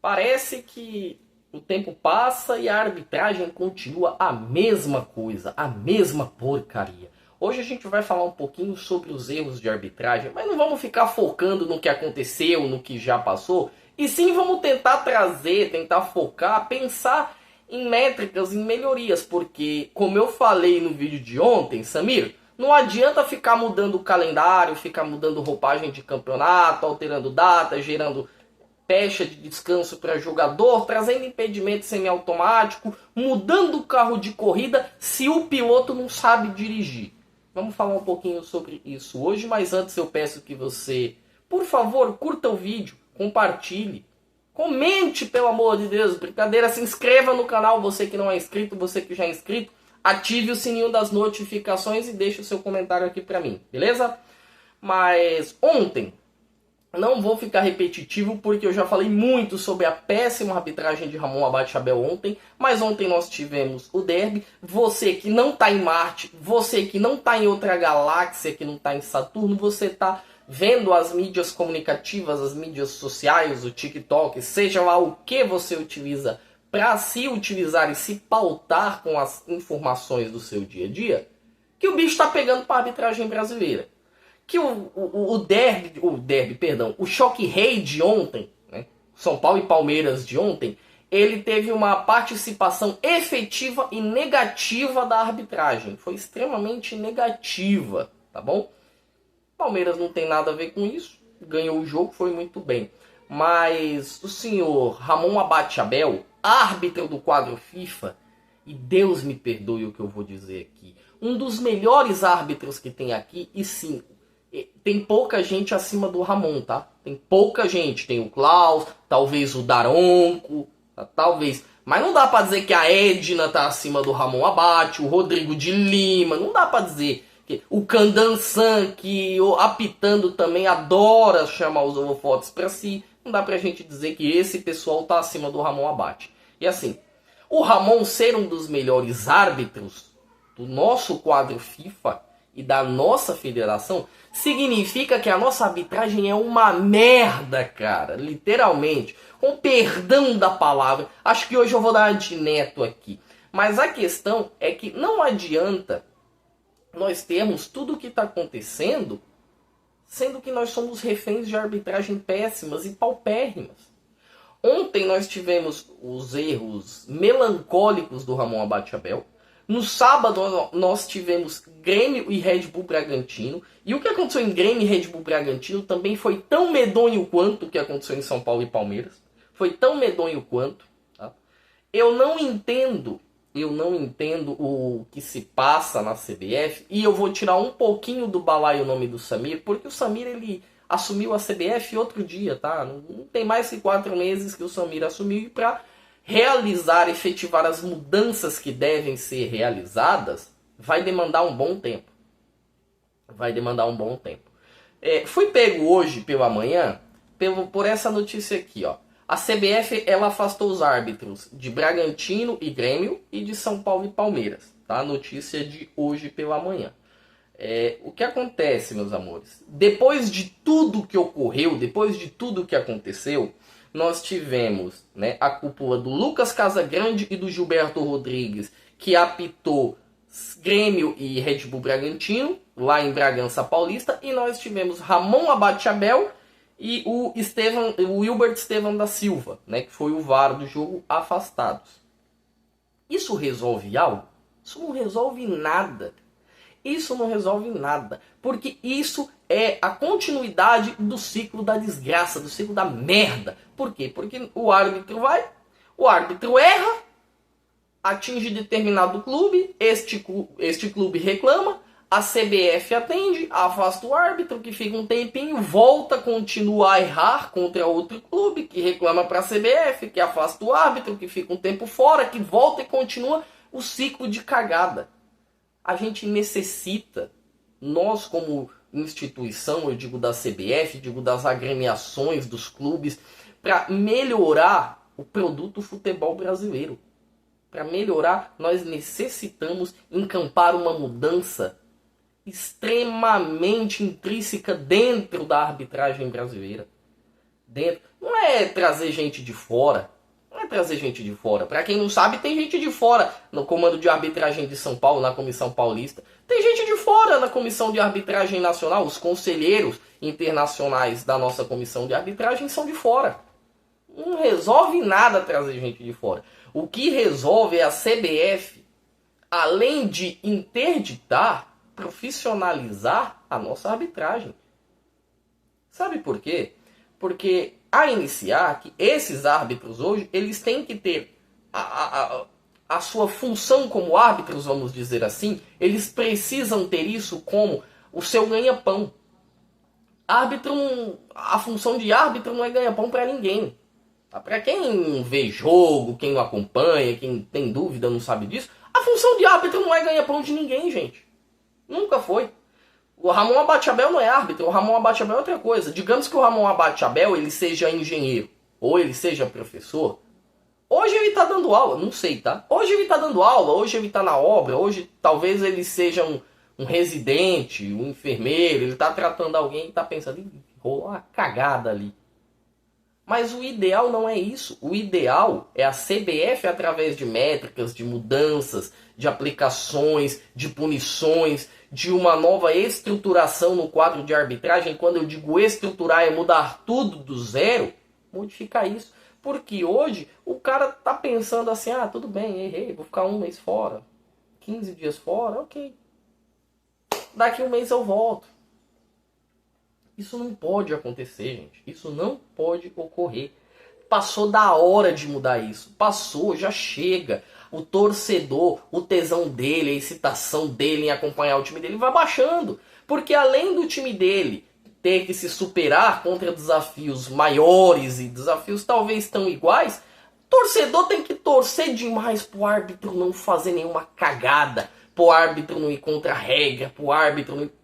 Parece que o tempo passa e a arbitragem continua a mesma coisa, a mesma porcaria. Hoje a gente vai falar um pouquinho sobre os erros de arbitragem, mas não vamos ficar focando no que aconteceu, no que já passou, e sim vamos tentar trazer, tentar focar, pensar em métricas, em melhorias, porque, como eu falei no vídeo de ontem, Samir, não adianta ficar mudando o calendário, ficar mudando roupagem de campeonato, alterando data, gerando pecha de descanso para jogador, trazendo impedimento semiautomático, mudando o carro de corrida se o piloto não sabe dirigir. Vamos falar um pouquinho sobre isso hoje, mas antes eu peço que você, por favor, curta o vídeo, compartilhe, comente, pelo amor de Deus, brincadeira, se inscreva no canal, você que não é inscrito, você que já é inscrito, ative o sininho das notificações e deixe o seu comentário aqui para mim, beleza? Mas ontem, não vou ficar repetitivo porque eu já falei muito sobre a péssima arbitragem de Ramon Abate Abel ontem, mas ontem nós tivemos o derby. Você que não está em Marte, você que não está em outra galáxia, que não está em Saturno, você está vendo as mídias comunicativas, as mídias sociais, o TikTok, seja lá o que você utiliza para se utilizar e se pautar com as informações do seu dia a dia, que o bicho está pegando para a arbitragem brasileira. Que o choque rei de ontem, né, São Paulo e Palmeiras de ontem, ele teve uma participação efetiva e negativa da arbitragem. Foi extremamente negativa, tá bom? Palmeiras não tem nada a ver com isso, ganhou o jogo, foi muito bem. Mas o senhor Ramon Abate Abel, árbitro do quadro FIFA, e Deus me perdoe o que eu vou dizer aqui, um dos melhores árbitros que tem aqui, e sim, tem pouca gente acima do Ramon, tá? Tem pouca gente. Tem o Klaus, talvez o Daronco, tá? Talvez. Mas não dá pra dizer que a Edna tá acima do Ramon Abate, o Rodrigo de Lima. Não dá pra dizer que o Candansan, que apitando também adora chamar os holofotes pra si. Não dá pra gente dizer que esse pessoal tá acima do Ramon Abate. E assim, o Ramon ser um dos melhores árbitros do nosso quadro FIFA e da nossa federação, significa que a nossa arbitragem é uma merda, cara. Literalmente. Com perdão da palavra. Acho que hoje eu vou dar uma de neto aqui. Mas a questão é que não adianta nós termos tudo o que está acontecendo, sendo que nós somos reféns de arbitragem péssimas e paupérrimas. Ontem nós tivemos os erros melancólicos do Ramon Abate Abel. No sábado nós tivemos Grêmio e Red Bull Bragantino. E o que aconteceu em Grêmio e Red Bull Bragantino também foi tão medonho quanto o que aconteceu em São Paulo e Palmeiras. Foi tão medonho quanto. Tá? Eu não entendo o que se passa na CBF. E eu vou tirar um pouquinho do balaio o nome do Samir, porque o Samir ele assumiu a CBF outro dia, tá? Não tem mais que 4 meses que o Samir assumiu e para realizar, efetivar as mudanças que devem ser realizadas, vai demandar um bom tempo. Vai demandar um bom tempo. Fui pego hoje pela manhã por essa notícia aqui, ó. A CBF ela afastou os árbitros de Bragantino e Grêmio e de São Paulo e Palmeiras. Tá? Notícia de hoje pela manhã. O que acontece, meus amores? Depois de tudo que ocorreu, depois de tudo que aconteceu, nós tivemos, né, a cúpula do Lucas Casagrande e do Gilberto Rodrigues, que apitou Grêmio e Red Bull Bragantino, lá em Bragança Paulista, e nós tivemos Ramon Abate Abel e o Wilbert Estevam da Silva, né, que foi o VAR do jogo, afastados. Isso resolve algo? Isso não resolve nada. Isso não resolve nada, porque isso é a continuidade do ciclo da desgraça, do ciclo da merda. Por quê? Porque o árbitro erra, atinge determinado clube, este clube reclama, a CBF atende, afasta o árbitro, que fica um tempinho, volta, continua a errar contra outro clube, que reclama para a CBF, que afasta o árbitro, que fica um tempo fora, que volta e continua o ciclo de cagada. A gente necessita, nós como instituição, eu digo da CBF, digo das agremiações, dos clubes, para melhorar o produto futebol brasileiro. Para melhorar, nós necessitamos encampar uma mudança extremamente intrínseca dentro da arbitragem brasileira. dentro. Não é trazer gente de fora. Não é trazer gente de fora. Para quem não sabe, tem gente de fora no comando de arbitragem de São Paulo, na Comissão Paulista. Tem gente de fora na Comissão de Arbitragem Nacional. Os conselheiros internacionais da nossa Comissão de Arbitragem são de fora. Não resolve nada trazer gente de fora. O que resolve é a CBF, além de interditar, profissionalizar a nossa arbitragem. Sabe por quê? Porque a iniciar que esses árbitros hoje, eles têm que ter a sua função como árbitros, vamos dizer assim, eles precisam ter isso como o seu ganha-pão. A função de árbitro não é ganha-pão para ninguém. Para quem vê jogo, quem não acompanha, quem tem dúvida, não sabe disso, a função de árbitro não é ganha-pão de ninguém, gente. Nunca foi. O Ramon Abate-Abel não é árbitro, o Ramon Abate-Abel é outra coisa. Digamos que o Ramon Abate-Abel ele seja engenheiro, ou ele seja professor. Hoje ele está dando aula, não sei, tá? Hoje ele está dando aula, hoje ele está na obra, hoje talvez ele seja um residente, um enfermeiro, ele está tratando alguém e está pensando, rolou uma cagada ali. Mas o ideal não é isso. O ideal é a CBF, através de métricas, de mudanças, de aplicações, de punições, de uma nova estruturação no quadro de arbitragem. Quando eu digo estruturar, é mudar tudo do zero, modificar isso. Porque hoje o cara tá pensando assim, tudo bem, errei, vou ficar 1 mês fora, 15 dias fora, ok. Daqui 1 mês eu volto. Isso não pode acontecer, gente. Isso não pode ocorrer. Passou da hora de mudar isso. Passou, já chega. O torcedor, o tesão dele, a excitação dele em acompanhar o time dele vai baixando. Porque além do time dele ter que se superar contra desafios maiores e desafios talvez tão iguais, o torcedor tem que torcer demais pro árbitro não fazer nenhuma cagada, pro árbitro não ir contra a regra, pro árbitro não ir...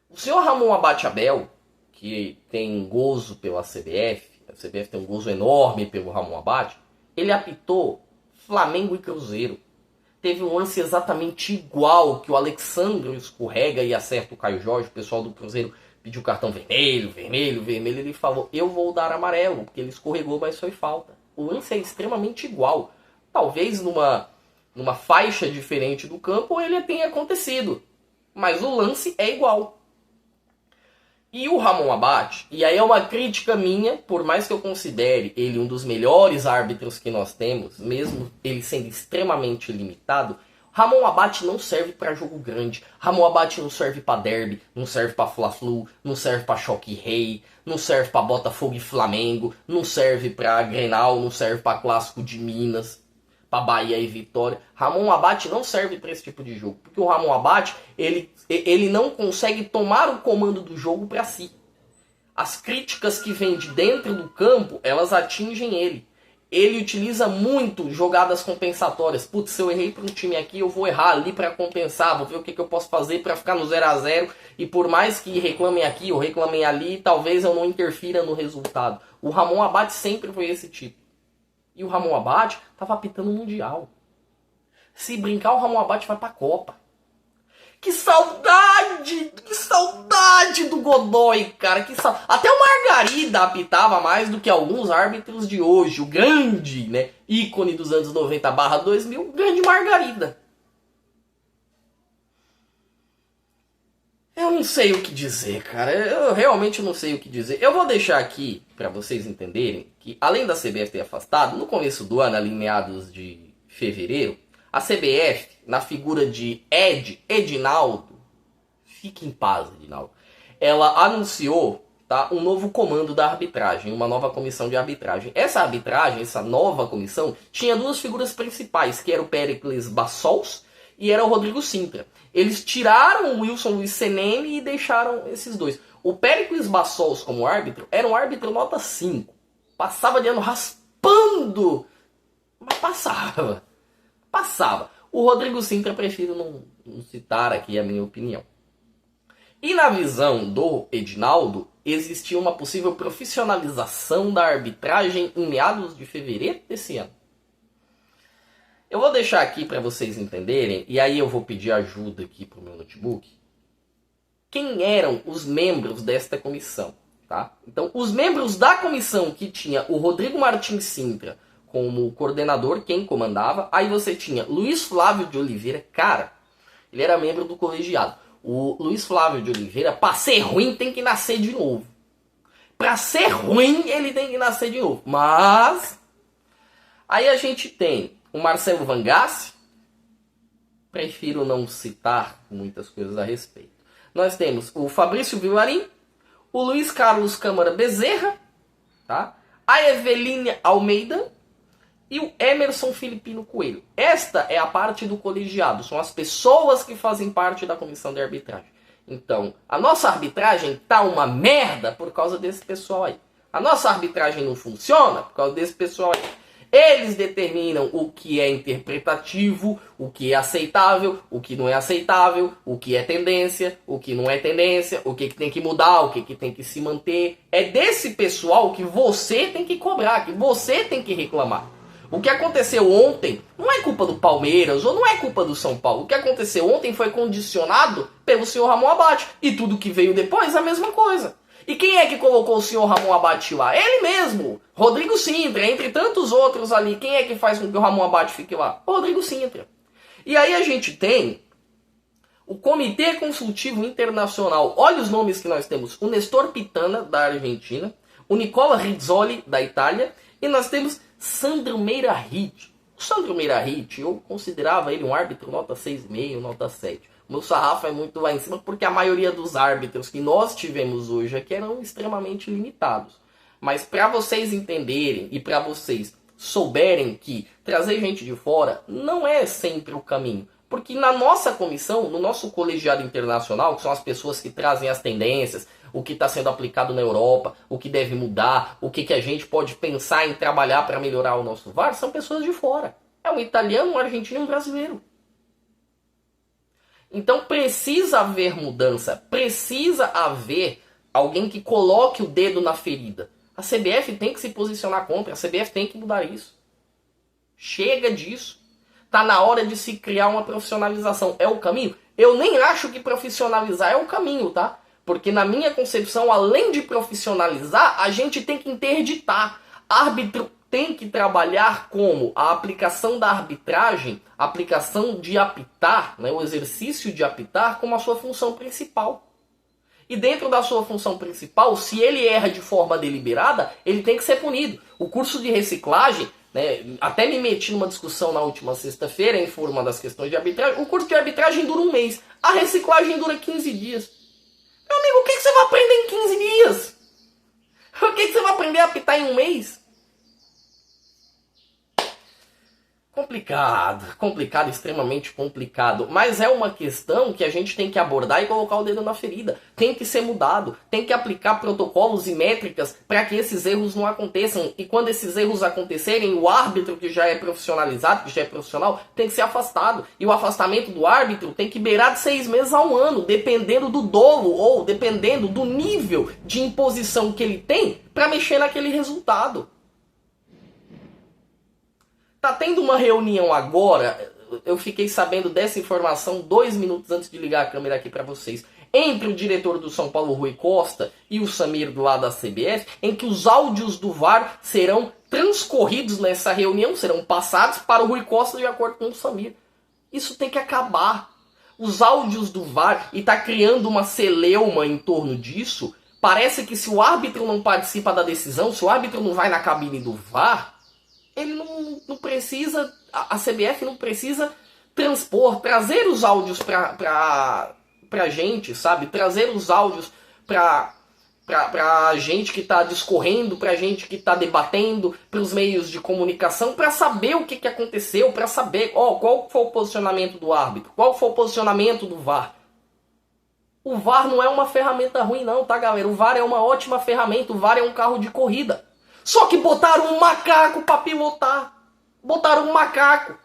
O senhor Ramon Abate-Abel, que tem gozo pela CBF, a CBF tem um gozo enorme pelo Ramon Abate, ele apitou Flamengo e Cruzeiro. Teve um lance exatamente igual, que o Alexandre escorrega e acerta o Caio Jorge, o pessoal do Cruzeiro pediu cartão vermelho, ele falou, eu vou dar amarelo, porque ele escorregou, mas foi falta. O lance é extremamente igual. Talvez numa faixa diferente do campo ele tenha acontecido, mas o lance é igual. E o Ramon Abate, e aí é uma crítica minha, por mais que eu considere ele um dos melhores árbitros que nós temos, mesmo ele sendo extremamente limitado, Ramon Abate não serve para jogo grande. Ramon Abate não serve para derby, não serve para Fla-Flu, não serve para Choque Rei, não serve para Botafogo e Flamengo, não serve para Grenal, não serve para Clássico de Minas, para Bahia e Vitória. Ramon Abate não serve para esse tipo de jogo, porque o Ramon Abate ele não consegue tomar o comando do jogo para si. As críticas que vêm de dentro do campo, elas atingem ele. Ele utiliza muito jogadas compensatórias. Putz, se eu errei para um time aqui, eu vou errar ali para compensar. Vou ver o que eu posso fazer para ficar no 0-0. E por mais que reclamem aqui ou reclamem ali, talvez eu não interfira no resultado. O Ramon Abate sempre foi esse tipo. E o Ramon Abate estava apitando o Mundial. Se brincar, o Ramon Abate vai para a Copa. Que saudade! Que saudade do Godoy, cara! Até o Margarida apitava mais do que alguns árbitros de hoje. O grande, né, ícone dos anos 90/2000, o grande Margarida. Eu não sei o que dizer, cara. Eu realmente não sei o que dizer. Eu vou deixar aqui, para vocês entenderem, que além da CBF ter afastado, no começo do ano, ali em meados de fevereiro, a CBF, na figura de Edinaldo, fique em paz, Edinaldo, ela anunciou, tá, um novo comando da arbitragem, uma nova comissão de arbitragem. Essa arbitragem, essa nova comissão, tinha 2 figuras principais, que era o Péricles Bassols e era o Rodrigo Sintra. Eles tiraram o Wilson Luiz Seneme e deixaram esses dois. O Péricles Bassols, como árbitro, era um árbitro nota 5. Passava de ano raspando, mas passava. O Rodrigo Sintra, prefiro não citar aqui a minha opinião. E na visão do Edinaldo, existia uma possível profissionalização da arbitragem em meados de fevereiro desse ano. Eu vou deixar aqui para vocês entenderem, e aí eu vou pedir ajuda aqui para o meu notebook. Quem eram os membros desta comissão? Tá? Então, os membros da comissão que tinha o Rodrigo Martins Sintra como coordenador, quem comandava, aí você tinha Luiz Flávio de Oliveira, cara, ele era membro do colegiado. O Luiz Flávio de Oliveira, pra ser ruim, tem que nascer de novo. Pra ser ruim, ele tem que nascer de novo. Mas, aí a gente tem o Marcelo Vangassi, prefiro não citar muitas coisas a respeito. Nós temos o Fabrício Vilarim, o Luiz Carlos Câmara Bezerra, tá? A Eveline Almeida e o Emerson Filipino Coelho. Esta é a parte do colegiado, são as pessoas que fazem parte da comissão de arbitragem. Então, a nossa arbitragem tá uma merda por causa desse pessoal aí. A nossa arbitragem não funciona por causa desse pessoal aí. Eles determinam o que é interpretativo, o que é aceitável, o que não é aceitável, o que é tendência, o que não é tendência, o que tem que mudar, o que tem que se manter. É desse pessoal que você tem que cobrar, que você tem que reclamar. O que aconteceu ontem não é culpa do Palmeiras ou não é culpa do São Paulo. O que aconteceu ontem foi condicionado pelo senhor Ramon Abate. E tudo que veio depois a mesma coisa. E quem é que colocou o senhor Ramon Abate lá? Ele mesmo. Rodrigo Sintra, entre tantos outros ali. Quem é que faz com que o Ramon Abate fique lá? Rodrigo Sintra. E aí a gente tem o Comitê Consultivo Internacional. Olha os nomes que nós temos. O Nestor Pitana, da Argentina. O Nicola Rizzoli, da Itália. E nós temos Sandro Meirahit. O Sandro Meirahit, eu considerava ele um árbitro nota 6,5, nota 7. O meu sarrafo é muito lá em cima porque a maioria dos árbitros que nós tivemos hoje aqui eram extremamente limitados. Mas para vocês entenderem e para vocês souberem que trazer gente de fora não é sempre o caminho. Porque na nossa comissão, no nosso colegiado internacional, que são as pessoas que trazem as tendências, o que está sendo aplicado na Europa, o que deve mudar, o que a gente pode pensar em trabalhar para melhorar o nosso VAR, são pessoas de fora. É um italiano, um argentino e um brasileiro. Então precisa haver mudança, precisa haver alguém que coloque o dedo na ferida. A CBF tem que se posicionar contra, a CBF tem que mudar isso. Chega disso. Tá na hora de se criar uma profissionalização. É o caminho? Eu nem acho que profissionalizar é o caminho, tá? Porque na minha concepção, além de profissionalizar, a gente tem que interditar. Árbitro tem que trabalhar como a aplicação da arbitragem, a aplicação de apitar, né, o exercício de apitar como a sua função principal. E dentro da sua função principal, se ele erra de forma deliberada, ele tem que ser punido. O curso de reciclagem, né, até me meti numa discussão na última sexta-feira em forma das questões de arbitragem. O curso de arbitragem dura um mês, a reciclagem dura 15 dias. Meu amigo, o que você vai aprender em 15 dias? O que você vai aprender a apitar em um mês? Complicado, extremamente complicado. Mas é uma questão que a gente tem que abordar e colocar o dedo na ferida. Tem que ser mudado, tem que aplicar protocolos e métricas para que esses erros não aconteçam. E quando esses erros acontecerem, o árbitro que já é profissionalizado, que já é profissional, tem que ser afastado. E o afastamento do árbitro tem que beirar de 6 meses a 1 ano, dependendo do dolo ou dependendo do nível de imposição que ele tem para mexer naquele resultado. Tá tendo uma reunião agora, eu fiquei sabendo dessa informação 2 minutos antes de ligar a câmera aqui para vocês, entre o diretor do São Paulo, Rui Costa, e o Samir do lado da CBF, em que os áudios do VAR serão transcorridos nessa reunião, serão passados para o Rui Costa de acordo com o Samir. Isso tem que acabar. Os áudios do VAR, e tá criando uma celeuma em torno disso, parece que se o árbitro não participa da decisão, se o árbitro não vai na cabine do VAR, ele não precisa, a CBF não precisa transpor, trazer os áudios pra gente, sabe? Trazer os áudios pra gente que tá discorrendo, pra gente que tá debatendo, pros meios de comunicação, pra saber o que aconteceu, pra saber qual foi o posicionamento do árbitro, qual foi o posicionamento do VAR. O VAR não é uma ferramenta ruim não, tá galera? O VAR é uma ótima ferramenta, o VAR é um carro de corrida. Só que botaram um macaco para pilotar. Botaram um macaco.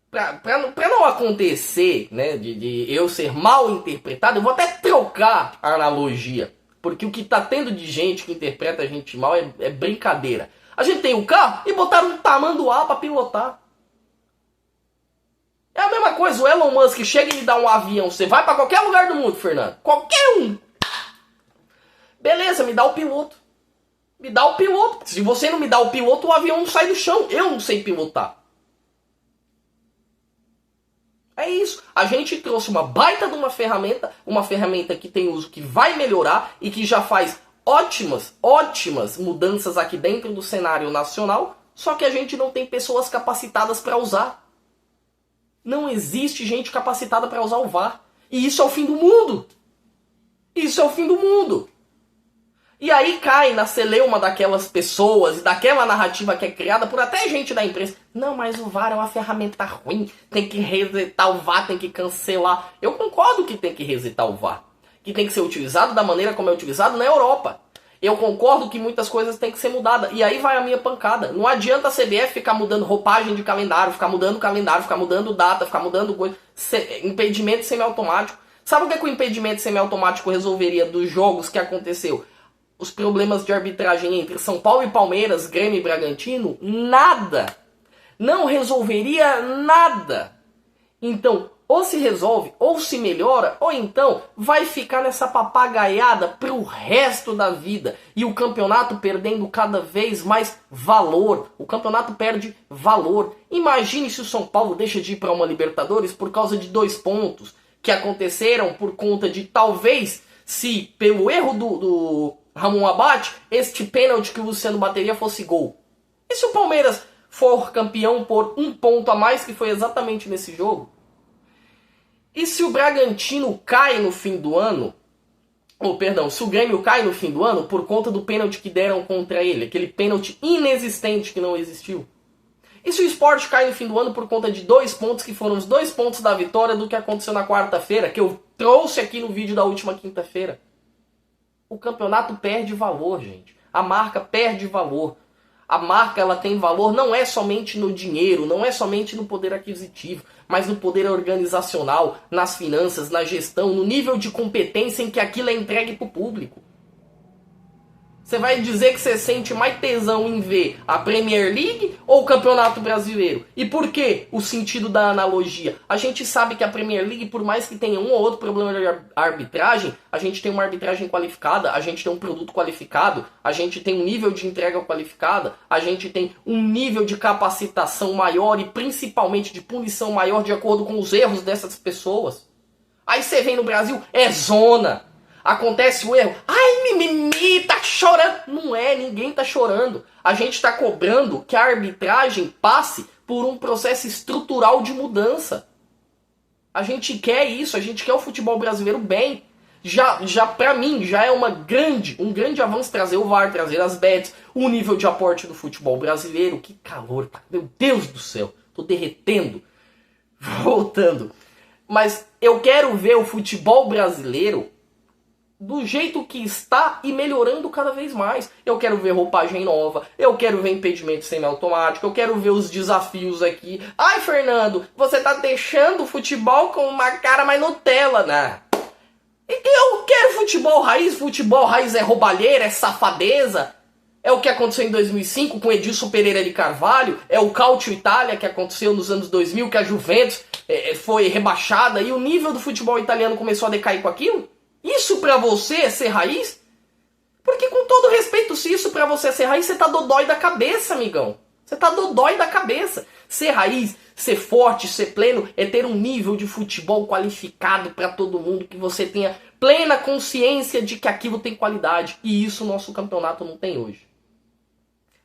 Pra não acontecer, né, de eu ser mal interpretado, eu vou até trocar a analogia. Porque o que tá tendo de gente que interpreta a gente mal é brincadeira. A gente tem um carro e botaram um tamanduá para pilotar. É a a mesma coisa, o Elon Musk chega e me dá um avião, você vai pra qualquer lugar do mundo, Fernando, qualquer um. Beleza, me dá o piloto. Me dá o piloto. Se você não me dá o piloto, o avião não sai do chão. Eu não sei pilotar. É isso. A gente trouxe uma baita de uma ferramenta que tem uso, que vai melhorar e que já faz ótimas mudanças aqui dentro do cenário nacional, só que a gente não tem pessoas capacitadas para usar. Não existe gente capacitada para usar o VAR. E isso é o fim do mundo. Isso é o fim do mundo. E aí cai na celeuma daquelas pessoas e daquela narrativa que é criada por até gente da imprensa. Não, mas o VAR é uma ferramenta ruim, tem que resetar o VAR, tem que cancelar. Eu concordo que tem que resetar o VAR, que tem que ser utilizado da maneira como é utilizado na Europa. Eu concordo que muitas coisas têm que ser mudadas. E aí vai a minha pancada. Não adianta a CBF ficar mudando roupagem de calendário, ficar mudando calendário, ficar mudando data, ficar mudando coisa. Impedimento semiautomático. Sabe o que, é que o impedimento semiautomático resolveria dos jogos que aconteceu? Os problemas de arbitragem entre São Paulo e Palmeiras, Grêmio e Bragantino? Nada. Não resolveria nada. Então, ou se resolve, ou se melhora, ou então vai ficar nessa papagaiada pro resto da vida. E o campeonato perdendo cada vez mais valor. O campeonato perde valor. Imagine se o São Paulo deixa de ir para uma Libertadores por causa de 2 pontos que aconteceram por conta de talvez, se pelo erro do Ramon Abate, este pênalti que o Luciano bateria fosse gol. E se o Palmeiras for campeão por 1 ponto a mais, que foi exatamente nesse jogo? E se o Bragantino cai no fim do ano, se o Grêmio cai no fim do ano por conta do pênalti que deram contra ele, aquele pênalti inexistente que não existiu? E se o Sport cai no fim do ano por conta de 2 pontos, que foram os 2 pontos da vitória do que aconteceu na quarta-feira, que eu trouxe aqui no vídeo da última quinta-feira? O campeonato perde valor, gente. A marca perde valor. A marca, ela tem valor não é somente no dinheiro, não é somente no poder aquisitivo, mas no poder organizacional, nas finanças, na gestão, no nível de competência em que aquilo é entregue para o público. Você vai dizer que você sente mais tesão em ver a Premier League ou o Campeonato Brasileiro? E por que o sentido da analogia? A gente sabe que a Premier League, por mais que tenha um ou outro problema de arbitragem, a gente tem uma arbitragem qualificada, a gente tem um produto qualificado, a gente tem um nível de entrega qualificada, a gente tem um nível de capacitação maior e principalmente de punição maior de acordo com os erros dessas pessoas. Aí você vem no Brasil, é zona. Acontece o erro. Ai, mimimi, tá chorando. Não é, ninguém tá chorando. A gente tá cobrando que a arbitragem passe por um processo estrutural de mudança. A gente quer isso, a gente quer o futebol brasileiro bem. Já pra mim, já é um grande avanço trazer o VAR, trazer as bets, o nível de aporte do futebol brasileiro. Que calor, tá? Meu Deus do céu, tô derretendo. Voltando. Mas eu quero ver o futebol brasileiro do jeito que está e melhorando cada vez mais. Eu quero ver roupagem nova, eu quero ver impedimento semiautomático, eu quero ver os desafios aqui. Ai, Fernando, você tá deixando o futebol com uma cara mais Nutella, né? Eu quero futebol raiz é roubalheira, é safadeza. É o que aconteceu em 2005 com Edilson Pereira de Carvalho, é o Calcio Itália que aconteceu nos anos 2000, que a Juventus foi rebaixada e o nível do futebol italiano começou a decair com aquilo. Isso pra você é ser raiz? Porque com todo respeito, se isso pra você é ser raiz, você tá dodói da cabeça, amigão. Você tá dodói da cabeça. Ser raiz, ser forte, ser pleno, é ter um nível de futebol qualificado pra todo mundo, que você tenha plena consciência de que aquilo tem qualidade. E isso o nosso campeonato não tem hoje.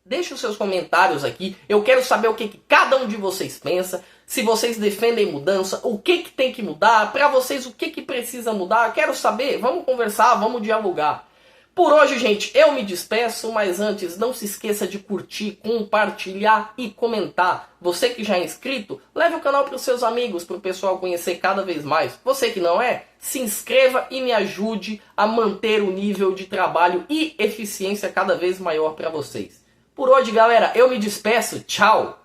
Deixe os seus comentários aqui. Eu quero saber o que cada um de vocês pensa. Se vocês defendem mudança, o que tem que mudar. Para vocês, o que precisa mudar. Quero saber. Vamos conversar, vamos dialogar. Por hoje, gente, eu me despeço. Mas antes, não se esqueça de curtir, compartilhar e comentar. Você que já é inscrito, leve o canal para os seus amigos, para o pessoal conhecer cada vez mais. Você que não é, se inscreva e me ajude a manter o nível de trabalho e eficiência cada vez maior para vocês. Por hoje, galera, eu me despeço. Tchau!